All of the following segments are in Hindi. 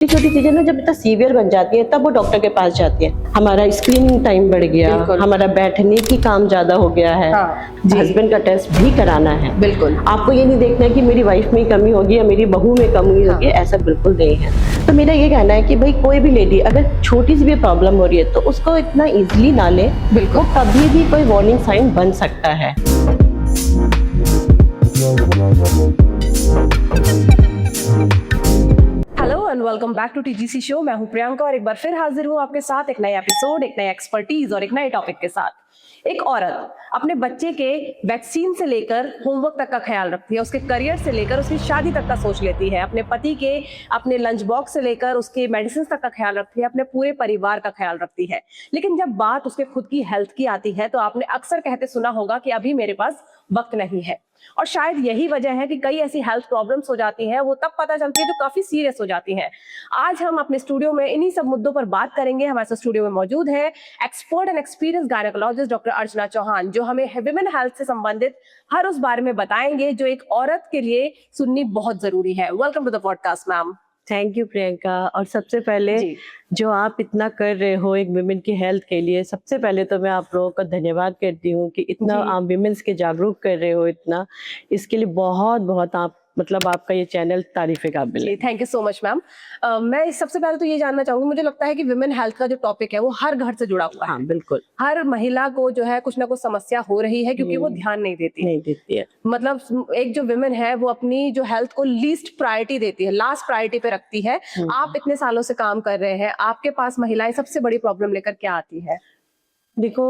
छोटी छोटी चीजें ना जब इतना सीवियर बन जाती है तब वो डॉक्टर के पास जाती है। हमारा स्क्रीनिंग टाइम बढ़ गया, हमारा बैठने की काम ज्यादा हो गया है। हस्बैंड का टेस्ट भी कराना है। बिल्कुल। आपको ये नहीं देखना है कि मेरी वाइफ में कमी होगी या मेरी बहू में कमी होगी, ऐसा बिल्कुल नहीं है। तो मेरा ये कहना है कि भाई कोई भी लेडी अगर छोटी सी भी प्रॉब्लम हो रही है तो उसको इतना इजिली ना ले, वो कभी भी कोई वार्निंग साइन बन सकता है। And welcome back to TGC show. मैं हूं प्रियंका और एक बार फिर हाजिर हूं आपके साथ एक नए एपिसोड, एक नए एक्सपर्टीज और एक नए टॉपिक के साथ। एक औरत अपने बच्चे के वैक्सीन से लेकर होमवर्क तक का ख्याल रखती है, उसके करियर से लेकर उसकी शादी तक का सोच लेती है, अपने पति के अपने लंच बॉक्स से लेकर उसके मेडिसिन तक का ख्याल रखती है, अपने पूरे परिवार का ख्याल रखती है। लेकिन जब बात उसके खुद की हेल्थ की आती है तो आपने अक्सर कहते सुना होगा कि अभी मेरे पास वक्त नहीं है। और शायद यही वजह है कि कई ऐसी हेल्थ प्रॉब्लम्स हो जाती हैं, वो तब पता चलती है जो काफी सीरियस हो जाती हैं। आज हम अपने स्टूडियो में इन्हीं सब मुद्दों पर बात करेंगे। हमारे साथ स्टूडियो में मौजूद है expert and experience gynaecologist doctor Archana Chauhan, जो हमें विमेन हेल्थ से संबंधित हर उस बारे में बताएंगे जो एक औरत के लिए सुननी बहुत जरूरी है। Welcome to the podcast ma'am. Thank you Priyanka. और सबसे पहले जो आप इतना कर रहे हो एक विमेन की हेल्थ के लिए, सबसे पहले तो मैं आप लोगों का धन्यवाद करती हूँ कि इतना आप विमेन्स के जागरूक कर रहे हो, इतना इसके लिए बहुत बहुत आप मतलब आपका ये चैनल तारीफ के काबिल है। Thank you so much ma'am. मैं सबसे पहले तो ये जानना चाहूंगी, मुझे लगता है कि विमेन हेल्थ का जो टॉपिक है वो हर घर से जुड़ा हुआ है। हाँ बिल्कुल। हर महिला को जो है कुछ ना कुछ समस्या हो रही है क्योंकि वो ध्यान नहीं देती है। मतलब एक जो विमेन है वो अपनी जो हेल्थ को लीस्ट प्रायोरिटी देती है, लास्ट प्रायोरिटी पे रखती है। आप इतने सालों से काम कर रहे हैं, आपके पास महिलाएं सबसे बड़ी प्रॉब्लम लेकर क्या आती है? देखो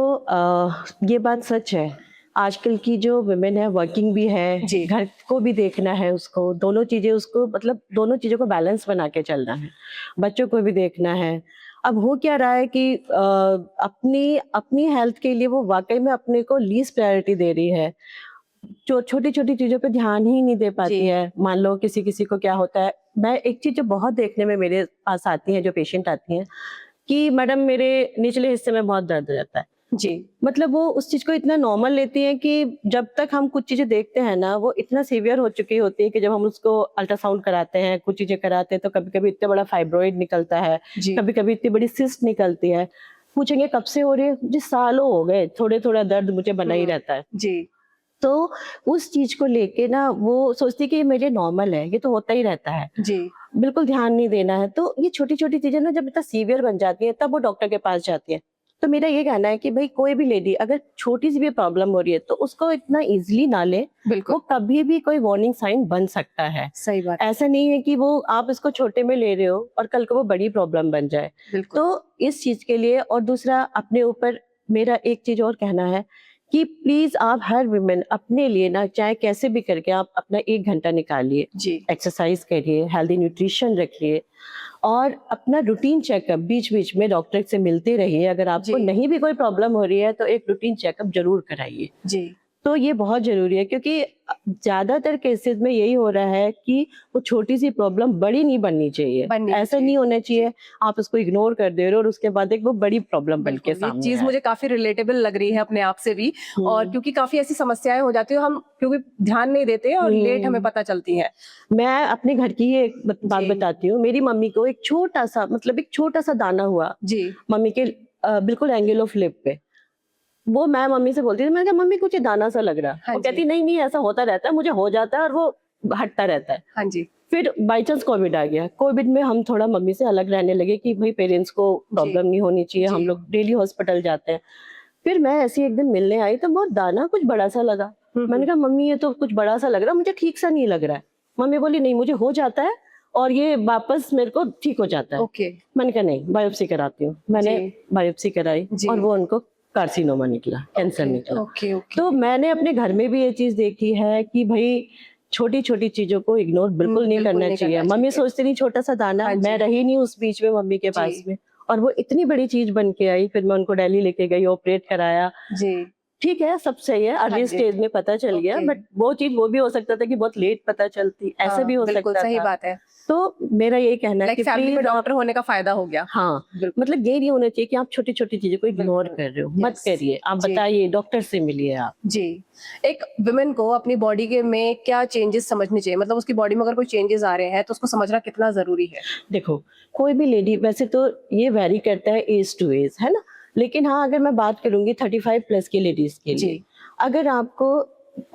ये बात सच है, आजकल की जो विमेन है वर्किंग भी है, घर को भी देखना है उसको, दोनों चीजें उसको मतलब दोनों चीजों को बैलेंस बना के चलना है, बच्चों को भी देखना है। अब हो क्या रहा है कि अपनी अपनी हेल्थ के लिए वो वाकई में अपने को लीस्ट प्रायोरिटी दे रही है, छोटी छोटी चीजों पे ध्यान ही नहीं दे पाती है। मान लो किसी किसी को क्या होता है, मैं एक चीज जो बहुत देखने में मेरे पास आती है, जो पेशेंट आती हैं कि मैडम मेरे निचले हिस्से में बहुत दर्द रहता है जी, मतलब वो उस चीज को इतना नॉर्मल लेती है कि जब तक हम कुछ चीजें देखते हैं ना वो इतना सीवियर हो चुकी होती है कि जब हम उसको अल्ट्रासाउंड कराते हैं, कुछ चीजें कराते हैं तो कभी कभी इतना बड़ा फाइब्रॉइड निकलता है, कभी कभी इतनी बड़ी सिस्ट निकलती है। पूछेंगे कब से हो रही है, मुझे सालों हो गए, थोड़े थोड़ा दर्द मुझे बना ही रहता है जी। तो उस चीज को लेके ना वो सोचती है कि ये मेरे नॉर्मल है, ये तो होता ही रहता है जी, बिल्कुल ध्यान नहीं देना है। तो ये छोटी छोटी चीजें ना जब इतना सीवियर बन जाती है तब वो डॉक्टर के पास जाती है। तो मेरा ये कहना है कि भाई कोई भी लेडी अगर छोटी सी भी प्रॉब्लम हो रही है तो उसको इतना इजीली ना ले, वो कभी भी कोई वार्निंग साइन बन सकता है। सही बात। ऐसा नहीं है कि वो आप इसको छोटे में ले रहे हो और कल को वो बड़ी प्रॉब्लम बन जाए। तो इस चीज के लिए, और दूसरा अपने ऊपर मेरा एक चीज और कहना है कि प्लीज आप हर वुमेन अपने लिए ना चाहे कैसे भी करके आप अपना 1 घंटा निकालिए जी, एक्सरसाइज करिए, हेल्दी न्यूट्रिशन रखिए और अपना रूटीन चेकअप बीच बीच में डॉक्टर से मिलते रहिए। अगर आपको नहीं भी कोई प्रॉब्लम हो रही है तो एक रूटीन चेकअप जरूर कराइए जी। तो ये बहुत जरूरी है क्योंकि ज्यादातर केसेस में यही हो रहा है कि वो छोटी सी प्रॉब्लम बड़ी नहीं बननी चाहिए, ऐसा नहीं होना चाहिए आप उसको इग्नोर कर दे रहे हो और उसके बाद एक वो बड़ी प्रॉब्लम बन के सामने। चीज मुझे काफी रिलेटेबल लग रही है अपने आप से भी, और क्योंकि काफी ऐसी समस्याएं हो जाती है हम क्योंकि ध्यान नहीं देते और लेट हमें पता चलती है। मैं अपने घर की एक बात बताती हूँ। मेरी मम्मी को एक छोटा सा मतलब एक छोटा सा दाना हुआ जी मम्मी के बिल्कुल एंगल ऑफ लिप पे। वो मैं मम्मी से बोलती थी, मैंने कहा मम्मी कुछ दाना सा लग रहा है। वो कहती नहीं नहीं ऐसा होता रहता है, मुझे हो जाता है और वो हटता रहता है। हाँ जी। फिर बाई चांस कोविड आ गया, कोविड में हम थोड़ा मम्मी से अलग रहने लगे कि भाई पेरेंट्स को प्रॉब्लम नहीं होनी चाहिए, हम लोग डेली हॉस्पिटल जाते हैं। फिर मैं ऐसी एक दिन मिलने आई तो बहुत दाना कुछ बड़ा सा लगा। मैंने कहा मम्मी ये तो कुछ बड़ा सा लग रहा है, मुझे ठीक सा नहीं लग रहा है। मम्मी बोली नहीं मुझे हो जाता है और ये वापस मेरे को ठीक हो जाता है। ओके। मैंने कहा नहीं बायोप्सी कराती हूँ। मैंने बायोप्सी कराई और वो उनको कार्सिनोमा निकला, कैंसर निकला। तो मैंने अपने घर में भी ये चीज देखी है कि भाई छोटी छोटी चीजों को इग्नोर बिल्कुल नहीं करना चाहिए। मम्मी सोचती नहीं छोटा सा दाना, मैं रही नहीं उस बीच में मम्मी के पास में, और वो इतनी बड़ी चीज बन के आई। फिर मैं उनको दिल्ली लेके गई, ऑपरेट कराया जी। ठीक है, सब सही है, अर्ली जी। स्टेज में पता चल गया, ओके। बट वो चीज वो भी हो सकता था कि बहुत लेट पता चलती, ऐसे हाँ, भी हो बिल्कुल सकता सही था। बात है। तो मेरा यही कहना है लाइक कि फैमिली में प्लीज आप, डॉक्टर होने का फायदा हो गया। हाँ, बिल्कुल। मतलब ये नहीं होना चाहिए कि आप छोटी छोटी चीजों को इग्नोर बिल्कुल, कर रहे हो, मत yes, करिए, आप जी। बताइए, डॉक्टर से मिलिए आप। जी, एक वुमेन को अपनी बॉडी के में क्या चेंजेस समझने चाहिए, मतलब उसकी बॉडी में अगर कोई चेंजेस आ रहे हैं तो उसको समझना कितना जरूरी है? देखो, कोई भी लेडी, वैसे तो ये वेरी करता है एज टू एज, है ना, लेकिन हाँ, अगर मैं बात करूंगी 35 प्लस की लेडीज के लिए, जी। अगर आपको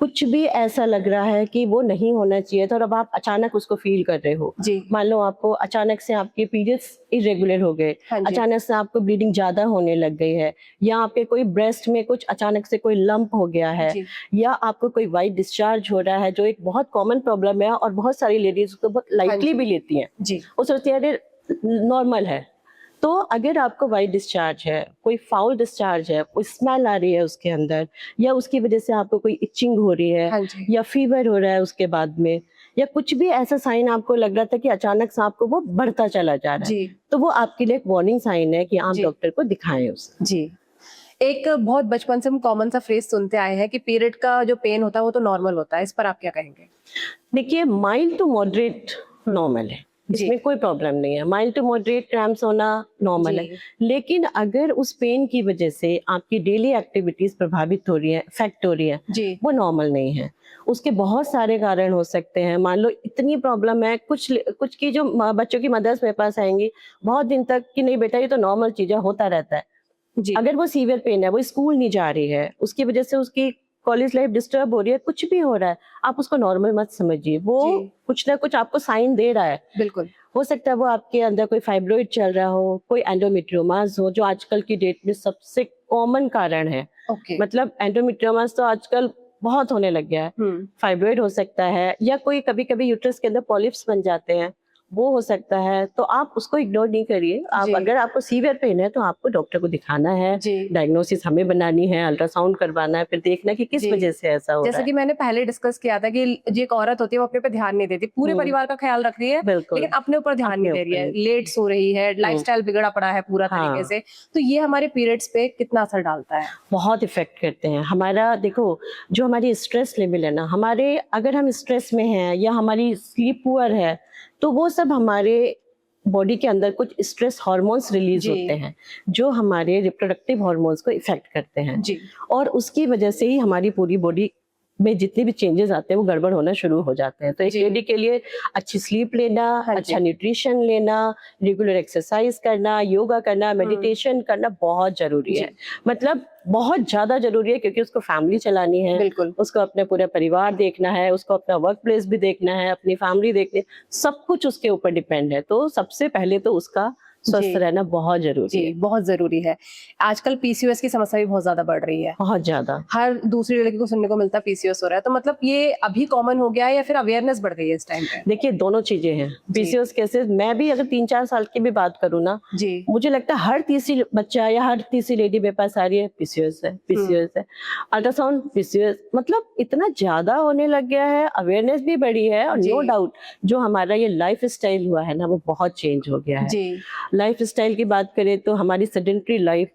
कुछ भी ऐसा लग रहा है कि वो नहीं होना चाहिए था और अब आप अचानक उसको फील कर रहे हो, जी। मान लो आपको अचानक से आपके पीरियड्स इरेगुलर हो गए, हाँ जी। अचानक से आपको ब्लीडिंग ज्यादा होने लग गई है, या आपके कोई ब्रेस्ट में कुछ अचानक से कोई लंप हो गया है, जी। या आपको कोई वाइट डिस्चार्ज हो रहा है, जो एक बहुत कॉमन प्रॉब्लम है और बहुत सारी लेडीज उसको बहुत लाइटली जी। भी लेती हैं, जी। वो सोचती है अरे नॉर्मल है। तो अगर आपको वाइट डिस्चार्ज है, कोई फाउल डिस्चार्ज है, कोई स्मेल आ रही है उसके अंदर, या उसकी वजह से आपको कोई इचिंग हो रही है, हाँ जी। या फीवर हो रहा है उसके बाद में, या कुछ भी ऐसा साइन आपको लग रहा था कि अचानक से आपको वो बढ़ता चला जा रहा है, जी। तो वो आपके लिए एक वार्निंग साइन है कि आप जी। डॉक्टर को दिखाएं उसे। जी। एक बहुत बचपन से हम कॉमन सा फ्रेज सुनते आए हैं कि पीरियड का जो पेन होता है वो तो नॉर्मल होता है, इस पर आप क्या कहेंगे? देखिए, माइल्ड टू मॉडरेट नॉर्मल है, जी। इसमें कोई प्रॉब्लम नहीं है, माइल्ड टू मॉडरेट क्रैम्प्स होना नॉर्मल है, जी। लेकिन अगर उस पेन की वजह से आपकी डेली एक्टिविटीज प्रभावित हो रही है, इफेक्ट हो रही है, जी। वो नॉर्मल नहीं है। उसके बहुत सारे कारण हो सकते हैं, मान लो इतनी प्रॉब्लम है, कुछ कुछ की जो बच्चों की मदर्स मेरे पास आएंगी बहुत दिन तक कि नहीं बेटा ये तो नॉर्मल चीज है, होता रहता है। जी। अगर वो सीवियर पेन है, वो स्कूल नहीं जा रही है, उसकी वजह से उसकी कॉलेज लाइफ डिस्टर्ब हो रही है, कुछ भी हो रहा है, आप उसको नॉर्मल मत समझिए, वो जी। कुछ ना कुछ आपको साइन दे रहा है। बिल्कुल। हो सकता है वो आपके अंदर कोई फाइब्रोइड चल रहा हो, कोई एंडोमेट्रियोमास हो, जो आजकल की डेट में सबसे कॉमन कारण है। ओके। मतलब एंडोमेट्रियोमास तो आजकल बहुत होने लग गया है। फाइब्रोइड हो सकता है, या कोई कभी कभी यूट्रस के अंदर पॉलिप्स बन जाते हैं, वो हो सकता है। तो आप उसको इग्नोर नहीं करिए, आप जी। अगर आपको सीवियर पेन है तो आपको डॉक्टर को दिखाना है, जी। डायग्नोसिस हमें बनानी है, अल्ट्रासाउंड करवाना है, फिर देखना कि किस जी। वजह से ऐसा हो रहा जैसे है। कि मैंने पहले डिस्कस किया था कि जो एक औरत होती है वो अपने पे ध्यान नहीं देती, पूरे परिवार का ख्याल रख रही है बिल्कुल। लेकिन अपने ऊपर ध्यान अपने नहीं दे रही है, ऊपर लेट सो रही है, लाइफस्टाइल बिगड़ा पड़ा है पूरा हाँ। तरीके से। तो ये हमारे पीरियड्स पे कितना असर डालता है? बहुत इफेक्ट करते हैं हमारा। देखो, जो हमारी स्ट्रेस लेवल है ना, हमारे अगर हम स्ट्रेस में हैं या हमारी स्लीप पुअर है, तो वो सब हमारे बॉडी के अंदर कुछ स्ट्रेस हार्मोन्स रिलीज जी। होते हैं, जो हमारे रिप्रोडक्टिव हार्मोन्स को इफेक्ट करते हैं, जी। और उसकी वजह से ही हमारी पूरी बॉडी में जितने भी चेंजेस आते हैं वो गड़बड़ होना शुरू हो जाते हैं। तो एक जी। लेडी के लिए अच्छी स्लीप लेना, हाँ जी। अच्छा न्यूट्रिशन लेना, रेगुलर एक्सरसाइज करना, योगा करना, मेडिटेशन करना बहुत जरूरी जी। है। मतलब बहुत ज्यादा जरूरी है, क्योंकि उसको फैमिली चलानी है, बिल्कुल। उसको अपने पूरे परिवार देखना है, उसको अपना वर्क प्लेस भी देखना है, अपनी फैमिली देखनी है, सब कुछ उसके ऊपर डिपेंड है। तो सबसे पहले तो उसका स्वस्थ जी। रहना बहुत जरूरी जी, है, बहुत जरूरी है। आजकल पीसीओएस की समस्या भी बहुत ज्यादा बढ़ रही है, बहुत ज्यादा। हर दूसरी लड़की को सुनने को मिलता है पीसीओएस हो रहा है। तो मतलब ये अभी कॉमन हो गया है या फिर अवेयरनेस बढ़ गई है इस टाइम पे? देखिए, दोनों चीजें हैं। पीसीओएस केसेस, मैं भी अगर 3-4 साल की भी बात करूँ ना, जी। मुझे लगता है हर तीसरी बच्चा या हर तीसरी लेडी मेरे पास आ रही है, पीसीओएस है, पीसीओएस है, अल्ट्रासाउंड पीसीओएस। मतलब इतना ज्यादा होने लग गया है, अवेयरनेस भी बढ़ी है, और जी। नो डाउट जो हमारा ये लाइफ स्टाइल हुआ है ना, वो बहुत चेंज हो गया है। जी। लाइफ स्टाइल की बात करें तो हमारी सेडेंटरी लाइफ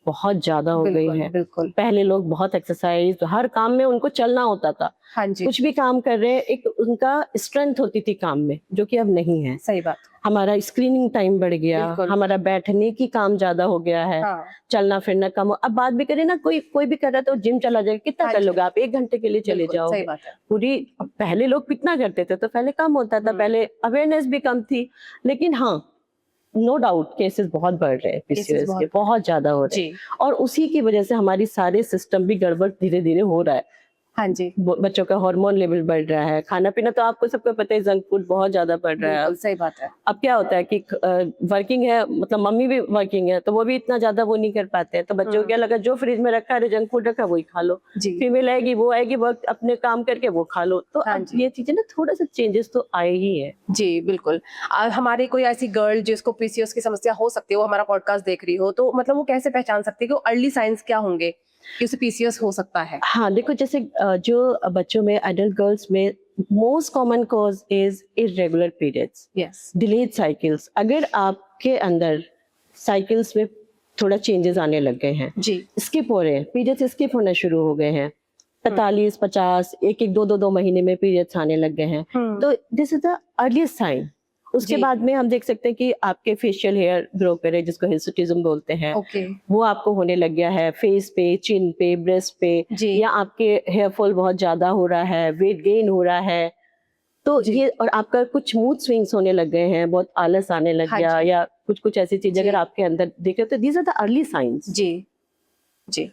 बहुत ज्यादा हो गई बिल्कुल, है। बिल्कुल। पहले लोग बहुत एक्सरसाइज, हर काम में उनको चलना होता था, हाँ जी। कुछ भी काम कर रहे हैं, एक उनका स्ट्रेंथ होती थी काम में, जो कि अब नहीं है। सही बात। हमारा स्क्रीनिंग टाइम बढ़ गया, बिल्कुल। हमारा बैठने की काम ज्यादा हो गया है, हाँ। चलना फिरना कम अब बात भी करें ना, कोई भी कर रहा है तो जिम चला जाएगा, कितना हाँ कर जी। लोगे आप, 1 घंटे के लिए चले बिल्कुल, जाओगे, सही बात है। पूरी। अब पहले लोग कितना करते थे, तो पहले कम होता था, पहले अवेयरनेस भी कम थी, लेकिन हाँ, नो डाउट केसेस बहुत बढ़ रहे हैं पीसीओएस के, बहुत ज्यादा हो रहे हैं, और उसी की वजह से हमारी सारे सिस्टम भी गड़बड़ धीरे धीरे हो रहा है। हाँ जी। बच्चों का हार्मोन लेवल बढ़ रहा है, खाना पीना तो आपको सबको पता है, जंक फूड बहुत ज्यादा बढ़ रहा है। बिल्कुल सही बात है। अब क्या होता है कि वर्किंग है, मतलब मम्मी भी वर्किंग है, तो वो भी इतना ज्यादा वो नहीं कर पाते हैं, तो बच्चों को क्या लगा, जो फ्रिज में रखा है, जंक फूड रखा, वही खा लो। जी। फीमेल आएगी, वो आएगी, वर्क अपने काम करके वो खा लो। तो हाँ अब जी। ये चीजें ना, थोड़ा सा चेंजेस तो आए ही है। जी बिल्कुल। हमारी कोई ऐसी गर्ल जिसको पीसीओएस की समस्या हो सकती है, वो हमारा पॉडकास्ट देख रही हो, तो मतलब वो कैसे पहचान सकती है कि अर्ली साइंस क्या होंगे कि उसे पीसीओएस हो सकता है? हाँ, देखो, जैसे जो बच्चों में, एडल्ट गर्ल्स में most common cause is irregular periods, yes. Delayed cycles. अगर आपके अंदर साइकिल्स में थोड़ा चेंजेस आने लग गए हैं, जी। स्किप हो रहे हैं, पीरियड्स स्किप होना शुरू हो गए हैं, 45, 50, एक 2 महीने में पीरियड्स आने लग गए हैं। तो this is the earliest sign. उसके जी। बाद में हम देख सकते हैं कि आपके फेशियल हेयर ग्रो करे, जिसको हिर्सुटिज्म बोलते हैं, ओके। वो आपको होने लग गया है फेस पे, चिन पे, ब्रेस्ट पे, जी। या आपके हेयर फॉल बहुत ज्यादा हो रहा है, वेट गेन हो रहा है, तो जी। ये, और आपका कुछ मूड स्विंग्स होने लग गए हैं, बहुत आलस आने लग हाँ गया, जी। या कुछ कुछ ऐसी चीजें जी। अगर आपके अंदर देखे तो these are the early signs. जी। जी।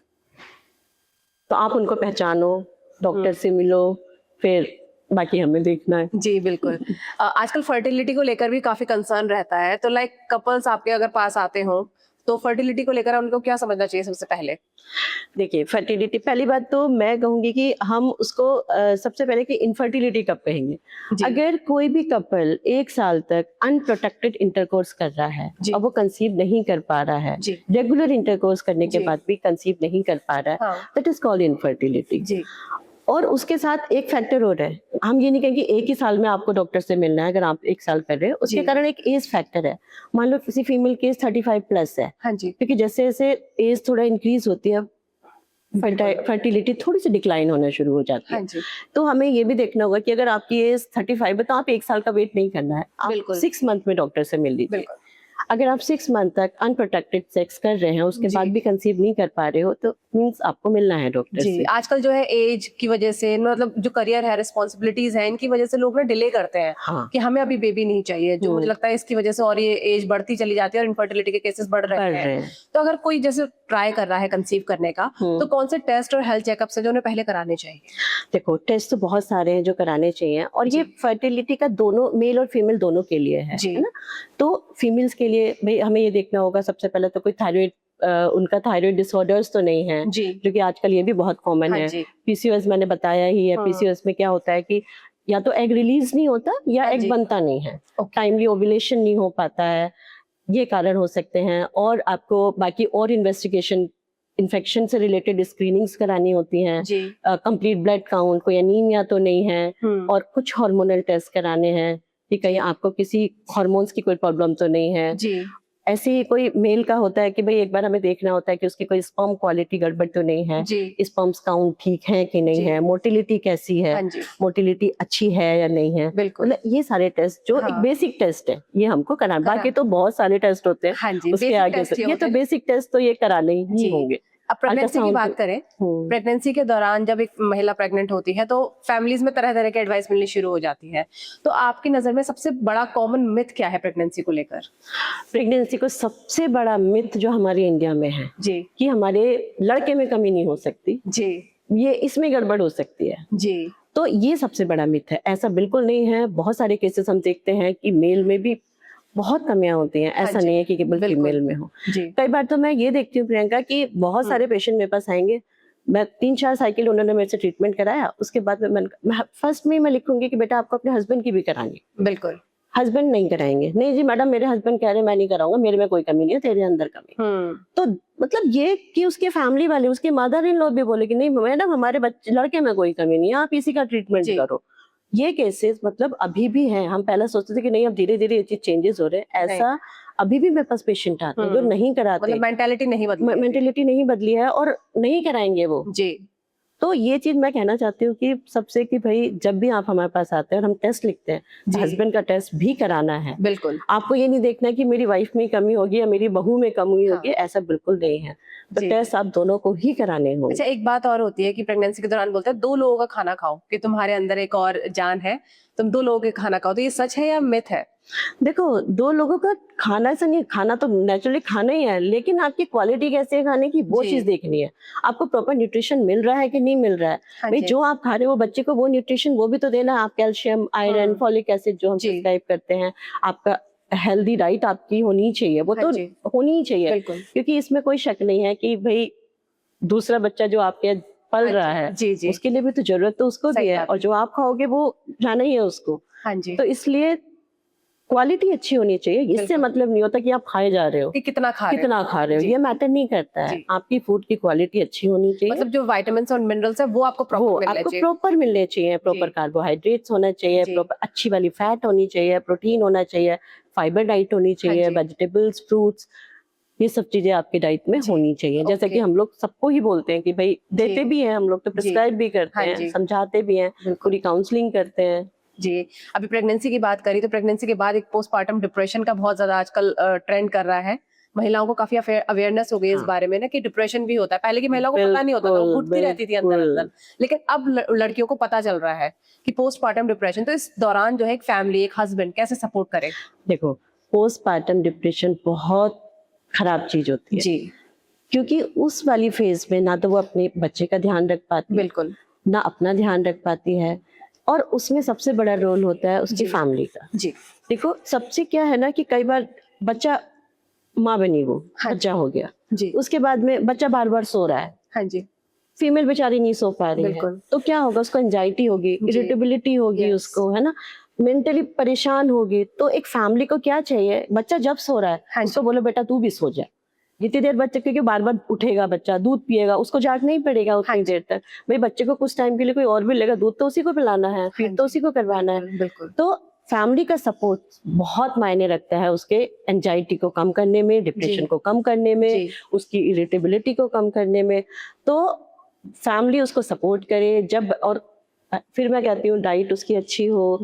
तो आप उनको पहचानो, डॉक्टर से मिलो, फिर बाकी हमें देखना है। जी बिल्कुल। आजकल फर्टिलिटी को लेकर भी काफी कंसर्न रहता है, तो लाइक कपल्स आपके अगर पास आते हो तो फर्टिलिटी को लेकर उनको क्या समझना चाहिए सबसे पहले? देखिए, फर्टिलिटी, पहली बात तो मैं कहूंगी कि हम उसको सबसे पहले कि इनफर्टिलिटी कब कहेंगे। जी। अगर कोई भी कपल 1 साल तक अनप्रोटेक्टेड इंटरकोर्स कर रहा है जी। और वो कंसीव नहीं कर पा रहा है, जी। रेगुलर इंटरकोर्स करने के जी। बाद भी कंसीव नहीं कर पा रहा है, हाँ। That is called infertility. जी। और उसके साथ एक फैक्टर हो रहा है, हम ये नहीं कहेंगे एक ही साल में आपको डॉक्टर से मिलना है, अगर आप 1 साल कर रहे हो, उसके जी। कारण एक एज फैक्टर है। मान लो किसी फीमेल की एज 35 प्लस है, हाँ जी। क्योंकि जैसे जैसे एज थोड़ा इंक्रीज होती है, फर्टिलिटी थोड़ी सी डिक्लाइन होना शुरू हो जाती हाँ है। जी। तो हमें ये भी देखना होगा कि अगर आपकी एज 35 है तो आप 1 साल का वेट नहीं करना है, आप बिल्कुल। 6 मंथ में डॉक्टर से मिल लीजिए। बिल्कुल। अगर आप 6 मंथ तक अनप्रोटेक्टेड सेक्स कर रहे हैं, उसके जी। बाद भी कंसीव नहीं कर पा रहे हो, तो मीन्स आपको मिलना है डॉक्टर जी। से। आजकल जो है एज की वजह से, मतलब जो करियर है, रिस्पॉन्सिबिलिटीज है, इनकी वजह से लोग ना डिले करते हैं हाँ, कि हमें अभी बेबी नहीं चाहिए, जो मुझे लगता है इसकी वजह से और ये एज बढ़ती चली जाती है और इनफर्टिलिटी के केसेस बढ़ रहे बढ़ हैं। रहे हैं। तो अगर कोई जैसे ट्राई कर रहा है कंसीव करने का, तो कौन से टेस्ट और हेल्थ चेकअप से जो उन्हें पहले कराने चाहिए? देखो, टेस्ट तो बहुत सारे हैं जो कराने चाहिए, और ये जी। फर्टिलिटी का दोनों मेल और फीमेल दोनों के लिए है जी। है ना। तो फीमेल्स के लिए भाई हमें ये देखना होगा सबसे पहले तो कोई थायराइड, उनका थायराइड डिसऑर्डर्स तो नहीं है, जी। जो कि आजकल ये भी बहुत कॉमन हाँ है। जी। पीसीओएस मैंने बताया ही है। हाँ। पीसीओएस में क्या होता है कि या तो एग रिलीज नहीं होता, या हाँ एग जी। बनता नहीं है, ओके। टाइमली ओव्यूलेशन नहीं हो पाता है, ये कारण हो सकते हैं। और आपको बाकी और इन्वेस्टिगेशन, इन्फेक्शन से रिलेटेड स्क्रीनिंग्स करानी होती हैं, जी। कंप्लीट ब्लड काउंट, कोई एनीमिया तो नहीं है, और कुछ हार्मोनल टेस्ट कराने हैं कि कहीं जी। आपको किसी हार्मोन्स की कोई प्रॉब्लम तो नहीं है। जी। ऐसे ही कोई मेल का होता है कि भाई एक बार हमें देखना होता है कि उसकी कोई स्पर्म क्वालिटी गड़बड़ तो नहीं है, जी। स्पर्म्स काउंट ठीक है कि नहीं जी। है, मोटिलिटी कैसी है, हाँ जी। मोटिलिटी अच्छी है या नहीं है। बिल्कुल। मतलब ये सारे टेस्ट जो एक हाँ। बेसिक टेस्ट है, ये हमको कराना, बाकी तो बहुत सारे टेस्ट होते हैं। हाँ जी, उसके बेसिक आगे टेस्ट तो ये ये होते तो हैं। बेसिक टेस्ट तो ये कराने ही जी। होंगे। अब प्रेगनेंसी की अल्ट्रासाउंड बात करें, हम्म। प्रेगनेंसी के दौरान जब एक महिला प्रेग्नेंट होती है तो फैमिलीज में तरह तरह के एडवाइस मिलनी शुरू हो जाती है, तो आपकी नजर में सबसे बड़ा कॉमन मिथ क्या है प्रेगनेंसी को लेकर? प्रेगनेंसी को सबसे बड़ा मिथ जो हमारे इंडिया में है जी। कि हमारे लड़के में कमी नहीं हो सकती, जी। ये इसमें गड़बड़ हो सकती है। जी। तो ये सबसे बड़ा मिथ है, ऐसा बिल्कुल नहीं है। बहुत सारे केसेस हम देखते हैं कि मेल में भी बहुत कमियां होती हैं, ऐसा हाँ जी, नहीं है कि केवल बिल्कुल। फीमेल में हो। जी। कई बार तो मैं ये देखती हूँ प्रियंका कि बहुत सारे पेशेंट मेरे पास आएंगे, मैं 3-4 साइकिल उन्होंने मेरे से ट्रीटमेंट कराया, उसके बाद में फर्स्ट में मैं लिखूंगी कि बेटा आपको अपने हस्बैंड की भी करानी। बिल्कुल। हस्बैंड नहीं कराएंगे, नहीं जी मैडम मेरे हस्बैंड कह रहे हैं मैं नहीं कराऊंगा, मेरे में कोई कमी नहीं है, तेरे अंदर कमी। तो मतलब ये कि उसके फैमिली वाले, उसके मदर इन लॉ भी बोले कि नहीं मैडम हमारे बच्चे लड़के में कोई कमी नहीं है, आप इसी का ट्रीटमेंट जी। करो। ये केसेस मतलब अभी भी हैं। हम पहले सोचते थे कि नहीं अब धीरे धीरे ये चीज चेंजेस हो रहे हैं, ऐसा अभी भी मेरे पास पेशेंट आते हैं जो नहीं कराते, मतलब मेंटालिटी नहीं बदली है। मेंटेलिटी नहीं बदली है और नहीं कराएंगे वो। जी। तो ये चीज मैं कहना चाहती हूँ कि सबसे कि भाई जब भी आप हमारे पास आते हैं और हम टेस्ट लिखते हैं, जी। हस्बैंड का टेस्ट भी कराना है। बिल्कुल। आपको ये नहीं देखना कि मेरी वाइफ में कमी होगी या मेरी बहू में कमी होगी, ऐसा बिल्कुल नहीं है। तो जी। टेस्ट आप दोनों को ही कराने होंगे। अच्छा, एक बात और होती है कि प्रेगनेंसी के दौरान बोलते हैं 2 लोगों का खाना खाओ कि तुम्हारे अंदर एक और जान है, तुम 2 लोगों के खाना खाओ, तो ये सच है या मिथ है? देखो 2 लोगों का खाना ऐसा नहीं, खाना तो नेचुरली खाना ही है, लेकिन आपकी क्वालिटी कैसी है खाने की वो जी। चीज देखनी है। आपको प्रॉपर न्यूट्रिशन मिल रहा है कि नहीं मिल रहा है। हाँ भाई जी। जो आप खा रहे हो बच्चे को वो न्यूट्रिशन वो भी तो देना है। आप कैल्शियम, आयरन, फॉलिक एसिड जो हम जी। सब्सक्राइब करते हैं, आपका हेल्दी डाइट आपकी होनी चाहिए, वो हाँ तो जी। होनी ही चाहिए। बिल्कुल। क्योंकि इसमें कोई शक नहीं है कि भाई दूसरा बच्चा जो आपके पल हाँ रहा जी। है, जी, जी। उसके लिए भी तो जरूरत तो उसको सही भी है, बात और है। जो आप खाओगे वो जाना ही है उसको। हाँ जी। तो इसलिए क्वालिटी अच्छी होनी चाहिए। इससे बिल्कुल। मतलब नहीं होता कि आप खाए जा रहे हो, कि कितना खा रहे हो। कितना खा रहे हो, जी। ये मैटर नहीं करता है। जी। आपकी फूड की क्वालिटी अच्छी होनी चाहिए, मतलब जो विटामिन्स और मिनरल्स है वो आपको वो प्रॉपर मिलने आपको चाहिए। प्रॉपर मिलने चाहिए। प्रॉपर जी। कार्बोहाइड्रेट्स होना चाहिए, जी। प्रॉपर अच्छी वाली फैट होनी चाहिए, प्रोटीन होना चाहिए, फाइबर डाइट होनी चाहिए, जी। वेजिटेबल्स, फ्रूट्स, ये सब चीजें आपकी डाइट में होनी चाहिए। जैसे कि हम लोग सबको ही बोलते हैं कि भाई देते भी हैं, हम लोग तो प्रिस्क्राइब भी करते हैं, समझाते भी हैं, पूरी काउंसलिंग करते हैं जी। अभी प्रेगनेंसी की बात करी तो प्रेगनेंसी के बाद एक पोस्टपार्टम डिप्रेशन का बहुत ज्यादा आजकल ट्रेंड कर रहा है। महिलाओं को काफी अवेयरनेस हो गई इस बारे में ना कि डिप्रेशन भी होता है। पहले की महिलाओं को पता नहीं होता था, वो घुटती रहती थी अंदर अंदर, लेकिन अब लड़कियों को पता चल रहा है कि पोस्टपार्टम डिप्रेशन। तो इस दौरान जो है एक फैमिली, एक हस्बैंड कैसे सपोर्ट करे? देखो, पोस्टपार्टम डिप्रेशन बहुत खराब चीज होती है जी, क्योंकि उस वाली फेज में ना तो वो अपने बच्चे का ध्यान रख पाती, बिल्कुल, ना अपना ध्यान रख पाती है, और उसमें सबसे बड़ा रोल होता है उसकी फैमिली का। जी, देखो, सबसे क्या है ना कि कई बार बच्चा, माँ बनी वो, बच्चा हो गया जी, उसके बाद में बच्चा बार बार सो रहा है, हाँ जी, फीमेल बेचारी नहीं सो पा रही है, तो क्या होगा, उसको एंजाइटी होगी, इरिटेबिलिटी होगी, उसको है ना, मेंटली परेशान होगी। तो एक फैमिली को क्या चाहिए, बच्चा जब सो रहा है उसको बोलो बेटा तू भी सो जा, जितनी देर बच्चे, क्योंकि बार बार उठेगा बच्चा, दूध पिएगा, उसको जाग नहीं पड़ेगा उतनी देर तक। भाई बच्चे को कुछ टाइम के लिए कोई और भी लेगा, दूध तो उसी को पिलाना है, फीड तो उसी को करवाना है। बिल्कुल। तो फैमिली का सपोर्ट बहुत मायने रखता है उसके एंजाइटी को कम करने में, डिप्रेशन को कम करने में, उसकी इरिटेबिलिटी को कम करने में। तो फैमिली उसको सपोर्ट करे जब, और फिर मैं कहती हूँ डाइट उसकी अच्छी हो,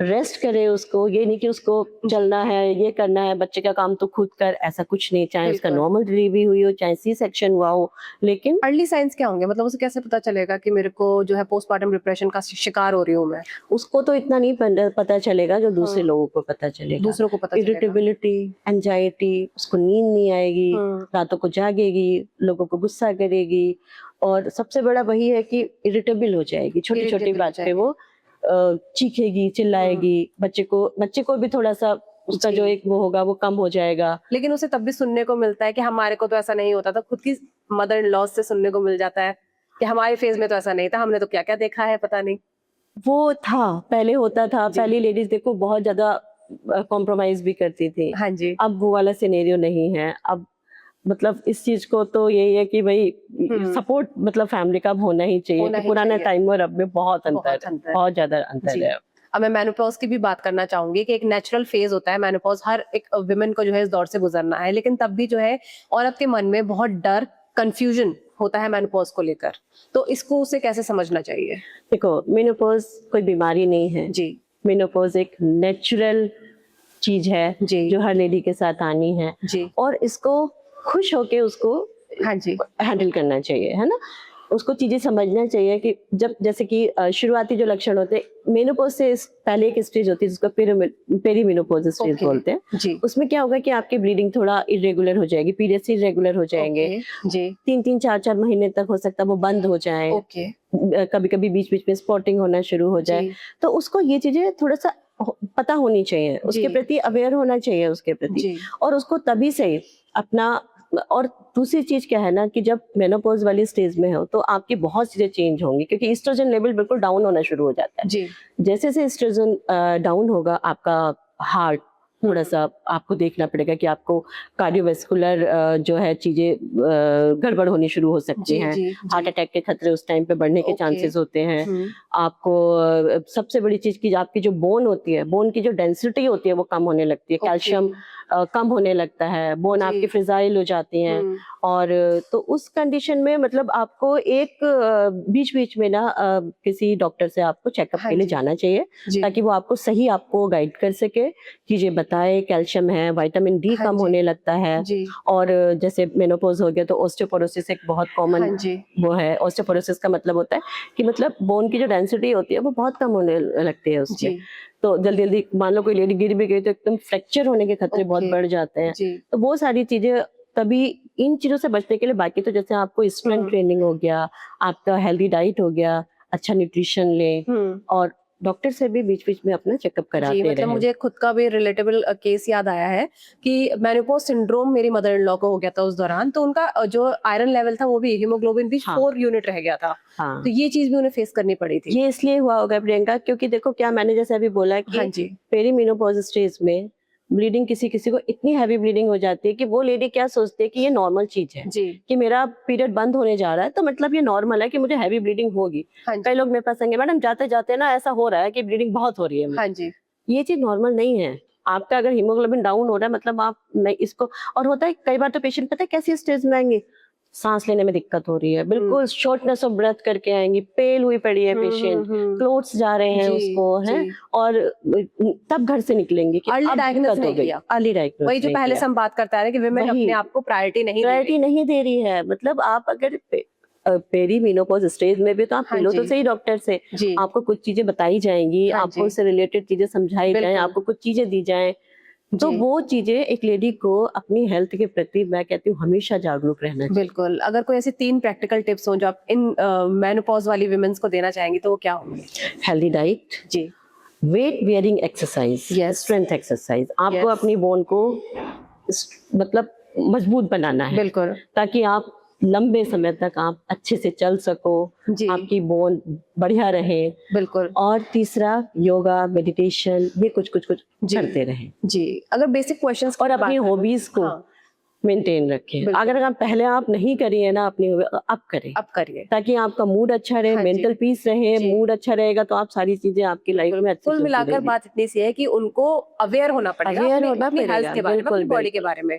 रेस्ट करे उसको, ये नहीं कि उसको चलना है, ये करना है, बच्चे का काम तो खुद कर, ऐसा कुछ नहीं। चाहे उसका नॉर्मल डिलीवरी हुई हो, चाहे सी सेक्शन हुआ हो, लेकिन अर्ली साइंस क्या होंगे? मतलब उसे कैसे पता चलेगा कि मेरे को जो है पोस्टपार्टम डिप्रेशन का शिकार हो रही हूँ मैं? उसको तो इतना नहीं पता चलेगा जो दूसरे लोगों को पता चलेगा। दूसरों को पता चलेगा। इरिटेबिलिटी, एंजाइटी, उसको नींद नहीं आएगी, रातों को जागेगी, लोगों को गुस्सा करेगी, और सबसे बड़ा वही है कि इरिटेबल हो जाएगी, छोटी छोटी बात पे वो चीखेगी, चिल्लाएगी। बच्चे को भी थोड़ा सा उसका जो एक वो होगा वो कम हो जाएगा। लेकिन उसे तब भी सुनने को मिलता है कि हमारे को तो ऐसा नहीं होता था। खुद की मदर इन लॉ से सुनने को मिल जाता है कि हमारे फेज में तो ऐसा नहीं था, हमने तो क्या क्या देखा है पता नहीं। वो था, पहले होता था, पहली लेडीज देखो बहुत ज्यादा कॉम्प्रोमाइज भी करती थी। हाँ जी। अब वो वाला सिनेरियो नहीं है। अब मतलब इस चीज को तो यही है कि भाई सपोर्ट मतलब फैमिली का होना ही चाहिए, कि पुराना टाइम और अब में बहुत अंतर है, बहुत ज्यादा अंतर है। अब मैं मेनोपॉज की भी बात करना चाहूंगी कि एक नेचुरल फेज होता है मेनोपॉज, हर एक विमेन को जो है इस दौर से गुजरना है, लेकिन तब भी जो है औरत के मन में बहुत डर, कंफ्यूजन होता है मेनोपॉज को लेकर। तो इसको उसे कैसे समझना चाहिए? देखो, मेनोपॉज कोई बीमारी नहीं है जी, मेनोपॉज एक नेचुरल चीज है जो हर लेडी के साथ आनी है जी, और इसको खुश होके उसको हाँ जी हैंडल करना चाहिए, है ना। उसको चीजें समझना चाहिए कि जब जैसे कि शुरुआती जो लक्षण होते हैं मेनोपॉज से पहले एक स्टेज होती है जिसको पेरीमेनोपॉज स्टेज बोलते हैं। जी, उसमें क्या होगा कि आपकी ब्लीडिंग थोड़ा इरेगुलर हो जाएगी, पीरियड्स इरेगुलर हो जाएंगे, जी, 3-3 4-4 महीने तक हो सकता है वो बंद हो जाए, कभी कभी बीच बीच में स्पॉटिंग होना शुरू हो जाए। तो उसको ये चीजें थोड़ा सा पता होनी चाहिए, उसके प्रति अवेयर होना चाहिए उसके प्रति, और उसको तभी से अपना। और दूसरी चीज क्या है ना कि जब मेनोपॉज वाली स्टेज में हो तो आपकी बहुत चीजें चेंज होंगी, क्योंकि एस्ट्रोजन लेवल बिल्कुल डाउन होना शुरू हो जाता है। जी, जैसे जैसे एस्ट्रोजन डाउन होगा आपका हार्ट थोड़ा सा आपको देखना पड़ेगा कि आपको कार्डियोवैस्कुलर जो है चीजें गड़बड़ होनी शुरू हो सकती हैं, हार्ट अटैक के खतरे उस टाइम पे बढ़ने के चांसेस होते हैं। आपको सबसे बड़ी चीज की आपकी जो बोन होती है, बोन की जो डेंसिटी होती है वो कम होने लगती है, कैल्शियम कम होने लगता है, बोन आपकी फ्रिजाइल हो जाती हैं। और तो उस कंडीशन में मतलब आपको एक बीच बीच में ना किसी डॉक्टर से आपको चेकअप के लिए जाना चाहिए, ताकि वो आपको सही आपको गाइड कर सके, चीजें बताए। कैल्शियम है, विटामिन डी कम होने लगता है, और जैसे मेनोपॉज हो गया तो ऑस्टियोपोरोसिस एक बहुत कॉमन वो है। ऑस्टियोपोरोसिस का मतलब होता है कि मतलब बोन की जो डेंसिटी होती है वो बहुत कम होने लगती है उसमें, तो जल्दी जल्दी मान लो कोई लेडी गिर भी गई तो एकदम फ्रैक्चर होने के खतरे बहुत बढ़ जाते हैं। तो वो सारी चीजें तभी इन चीजों से बचने के लिए, बाकी तो जैसे आपको स्ट्रेंथ ट्रेनिंग हो गया, आपका हेल्दी डाइट हो गया, अच्छा न्यूट्रिशन ले, और डॉक्टर से भी बीच बीच में अपना चेकअप कराते रहे। मतलब मुझे खुद का भी रिलेटेबल केस याद आया है कि मेनोपॉज सिंड्रोम मेरी मदर इन लॉ को हो गया था उस दौरान। तो उनका जो आयरन लेवल था वो भी, हीमोग्लोबिन भी 4 यूनिट रह गया था। तो ये चीज भी उन्हें फेस करनी पड़ी थी। ये इसलिए हुआ होगा प्रियंका, क्योंकि देखो क्या मैंने जैसे अभी बोला कि पेरीमेनोपॉज स्टेज में ब्लीडिंग किसी किसी को इतनी हैवी ब्लीडिंग हो जाती है कि वो लेडी क्या सोचती है कि ये नॉर्मल चीज है कि मेरा पीरियड बंद होने जा रहा है तो मतलब ये नॉर्मल है कि मुझे हैवी ब्लीडिंग होगी। कई लोग मेरे पास आएंगे, मैडम जाते जाते ना ऐसा हो रहा है कि ब्लीडिंग बहुत हो रही है। ये चीज नॉर्मल नहीं है। आपका अगर हीमोग्लोबिन डाउन हो रहा है मतलब आप नहीं इसको, और होता है कई बार तो पेशेंट पता है कैसी स्टेज में आएंगे, सांस लेने में दिक्कत हो रही है, बिल्कुल शॉर्टनेस ऑफ ब्रेथ करके आएंगी, पेल हुई पड़ी है पेशेंट, क्लोथ्स जा रहे हैं जी, उसको है, जी। और तब घर से निकलेंगे कि अर्ली अब डायग्नोस दिक्कत हो नहीं गई, किया। अर्ली डायग्नोस वही जो पहले से हम बात करते आ रहे हैं कि women वही। अपने आप को प्रायोरिटी नहीं दे रही। प्रायोरिटी नहीं दे रही है। मतलब आप अगर पेरी मेनोपॉज स्टेज में भी तो आप हाँ मिलो तो जी। सही डॉक्टर से, जी। आपको कुछ चीजें बताई जाएंगी, हाँ आपको जी। उससे रिलेटेड चीजें समझाई जाएं, बिल्कुल। आपको कुछ चीजें दी जाएं, तो जी। वो चीजें एक लेडी को अपनी हेल्थ के प्रति मैं कहती हूँ हमेशा जागरूक रहना चाहिए। बिल्कुल, अगर कोई ऐसी 3 प्रैक्टिकल टिप्स हो जो आप इन मेनोपॉज वाली वुमेन्स को देना चाहेंगी तो वो क्या होंगे? हेल्दी डाइट, जी। Weight bearing exercise, Yes. Strength exercise, आपको Yes. अपनी बोन को मतलब मजबूत बनाना है, बिल्कुल। ताकि आप लंबे समय तक आप अच्छे से चल सको, जी। आपकी बोन बढ़िया रहे। बिल्कुल। और तीसरा योगा, मेडिटेशन, ये कुछ कुछ कुछ जी। करते रहें, जी, अगर बेसिक क्वेश्चंस और अपनी हॉबीज को हाँ, मेंटेन रखें। बिल्कुल। अगर आप पहले आप नहीं करिए ना अपनी अब करें, अब करिए। ताकि आपका मूड अच्छा रहे, हाँ जी। मेंटल पीस रहे, जी। मूड अच्छा रहेगा तो आप सारी चीजें आपकी लाइफ में अच्छी कुल चलती मिलाकर रहेगी। बात इतनी सी है कि उनको अवेयर होना पड़ेगा Aware अपनी होना अपनी पड़ेगा, हेल्थ के बारे में, बिल्कुल, अपनी बॉडी के बिल्कुल। बारे में,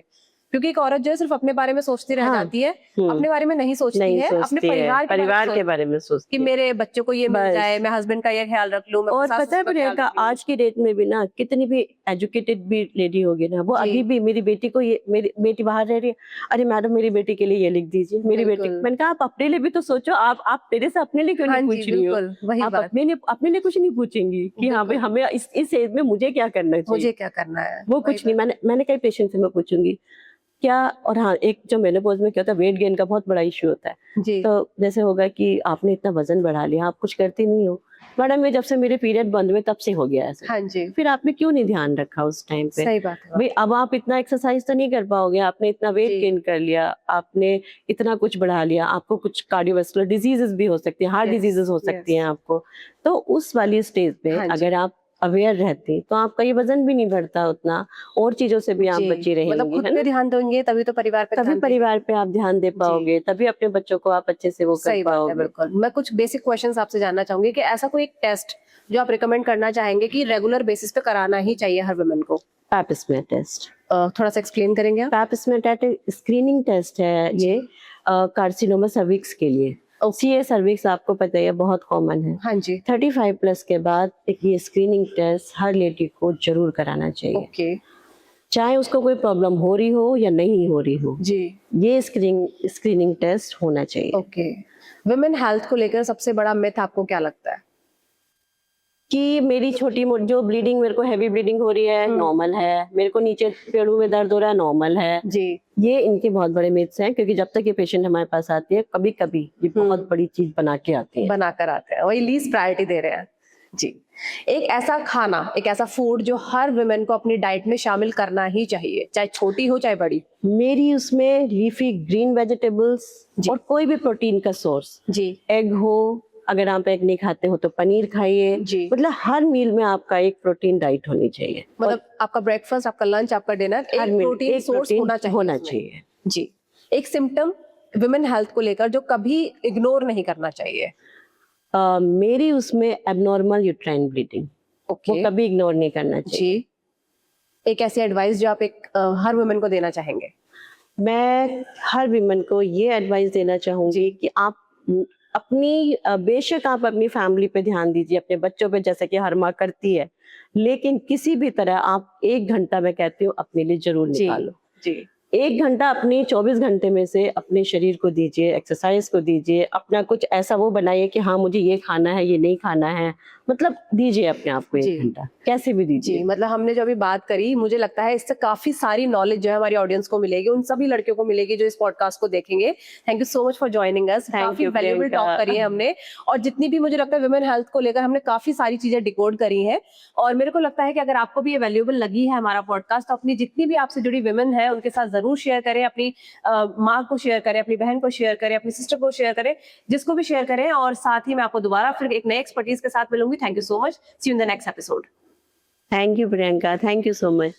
क्योंकि एक औरत जो है सिर्फ अपने बारे में सोचती रह हाँ, जाती है, अपने बारे में नहीं सोचती नहीं है, अपने सोचती है, परिवार परिवार के में बारे में कि सोचती है। मेरे बच्चों को ये मिल बस। जाए, मैं हस्बैंड का ये ख्याल रख लूं, मैं और अपनी सास पता है ससुर का ख्याल प्रियंका, रख लूं। आज की डेट में भी ना कितनी भी एजुकेटेड भी लेडी होगी ना, वो जी। अभी भी मेरी बेटी को ये, मेरी बेटी बाहर रह रही है, अरे मैडम मेरी बेटी के लिए ये लिख दीजिए, मेरी बेटी, बिल्कुल। मैंने कहा आप अपने लिए भी तो सोचो, आप तेरे से अपने लिए क्यों हाँ नहीं जी, पूछ रही हो? बिल्कुल, वही आप बात। अपने लिए कुछ नहीं पूछेंगी कि हाँ भाई बिल्कुल। हमें इस एज में मुझे क्या करना चाहिए, मुझे क्या करना है? वो वही कुछ नहीं। बात। मैंने कई पेशेंट से मैं पूछूंगी क्या, और हाँ एक जो मेनोपॉज में क्या होता है, वेट गेन का बहुत बड़ा इश्यू होता है। जी। तो जैसे होगा कि आपने इतना वजन बढ़ा लिया, आप कुछ करती नहीं हो, मैडम ये जब से मेरे पीरियड बंद हुए तब से हो गया ऐसे। हाँ जी, फिर आपने क्यों नहीं ध्यान रखा उस टाइम पे? सही बात है। भाई अब आप इतना एक्सरसाइज तो नहीं कर पाओगे, आपने इतना वेट जी। गेन कर लिया, आपने इतना कुछ बढ़ा लिया, आपको कुछ कार्डियोवास्कुलर डिजीजेस भी हो सकती है, हार्ट Yes, डिजीजेस हो सकती हैं yes. आपको। तो उस वाली स्टेज पे हाँ जी। अगर आप अवेयर रहती तो आपका ये वजन भी नहीं बढ़ता उतना, और चीजों से भी आप जी, बची रहेंगी, मतलब खुद है पे ना? ध्यान दोगे तभी तो परिवार पे तभी ध्यान देंगे। परिवार पे आप ध्यान दे पाओगे, तभी अपने बच्चों को आप अच्छे से वो कर सही बात है, पाओगे। बिल्कुल। मैं कुछ बेसिक क्वेश्चंस आपसे जानना चाहूंगी कि ऐसा कोई एक टेस्ट जो आप रिकमेंड करना चाहेंगे कि रेगुलर बेसिस पे कराना ही चाहिए हर वुमेन को? Pap smear test. थोड़ा सा एक्सप्लेन करेंगे आप? Pap smear test screening test है ये, कार्सिनोमा सर्विक्स के लिए। सीए सर्विक्स आपको पता ही है बहुत कॉमन है। हाँ जी। 35 प्लस के बाद एक ये स्क्रीनिंग टेस्ट हर लेडी को जरूर कराना चाहिए, ओके। चाहे उसको कोई प्रॉब्लम हो रही हो या नहीं हो रही हो, जी। ये स्क्रीनिंग टेस्ट होना चाहिए। ओके। वुमेन हेल्थ को लेकर सबसे बड़ा मिथ आपको क्या लगता है? कि मेरी छोटी मोटी जो ब्लीडिंग, मेरे को हैवी ब्लीडिंग हो रही है, नॉर्मल है, मेरे को नीचे पेड़ों में दर्द हो रहा है, नॉर्मल है। जी। ये इनके बहुत बड़े मिथ्स हैं, क्योंकि जब तक ये पेशेंट हमारे पास आती है कभी कभी ये बहुत बड़ी चीज बना के आती है। बनाकर आते हैं, वही लीस्ट प्रायोरिटी दे रहे हैं। जी। एक ऐसा खाना, एक ऐसा फूड जो हर वुमेन को अपनी डाइट में शामिल करना ही चाहिए, चाहे छोटी हो चाहे बड़ी। मेरी उसमें लीफी ग्रीन वेजिटेबल्स जी। और कोई भी प्रोटीन का सोर्स, जी। एग हो, अगर आप एग नहीं खाते हो तो पनीर खाइए। जी। मतलब हर मील में आपका एक प्रोटीन डाइट होनी चाहिए, मतलब आपका ब्रेकफास्ट, आपका लंच, आपका डिनर एक प्रोटीन सोर्स होना चाहिए। चाहिए। जी। एक सिम्टम वुमेन हेल्थ को लेकर जो कभी इग्नोर नहीं करना चाहिए? मेरी उसमें एबनॉर्मल यूट्राइन ब्लीडिंग, ओके। वो कभी इग्नोर नहीं करना चाहिए। जी। एक ऐसी एडवाइस जो आप एक हर वुमेन को देना चाहेंगे? मैं हर विमन को ये एडवाइस देना चाहूंगी कि आप अपनी बेशक आप अपनी फैमिली पे ध्यान दीजिए, अपने बच्चों पे, जैसे कि हर माँ करती है, लेकिन किसी भी तरह आप 1 घंटा, मैं कहती हूँ, अपने लिए जरूर निकालो। जी। 1 घंटा अपनी 24 घंटे में से अपने शरीर को दीजिए, एक्सरसाइज को दीजिए, अपना कुछ ऐसा वो बनाइए कि हाँ मुझे ये खाना है, ये नहीं खाना है, मतलब दीजिए अपने आप को जी। 1 घंटा, कैसे भी दीजिए। जी, मतलब हमने जो अभी बात करी, मुझे लगता है इससे काफी सारी नॉलेज जो है हमारी ऑडियंस को मिलेगी, उन सभी लड़कियों को मिलेगी जो इस पॉडकास्ट को देखेंगे। Thank you so much for joining us. काफी you, वैल्यूएबल प्रियंका। टॉक करी है हमने, और जितनी भी मुझे लगता है वुमेन हेल्थ को लेकर हमने काफी सारी चीजें डिकोड करी हैं। और मेरे को लगता है कि अगर आपको भी ये वैल्यूएबल लगी है हमारा पॉडकास्ट, तो अपनी जितनी भी आपसे जुड़ी वुमेन है उनके साथ जरूर शेयर करें, अपनी माँ को शेयर करें, अपनी बहन को शेयर करें, अपनी सिस्टर को शेयर करें, जिसको भी शेयर करें। और साथ ही मैं आपको दोबारा फिर एक नए एक्सपर्टीज के साथ मिलूंगी। Thank you so much. See you in the next episode. Thank you Priyanka, thank you so much.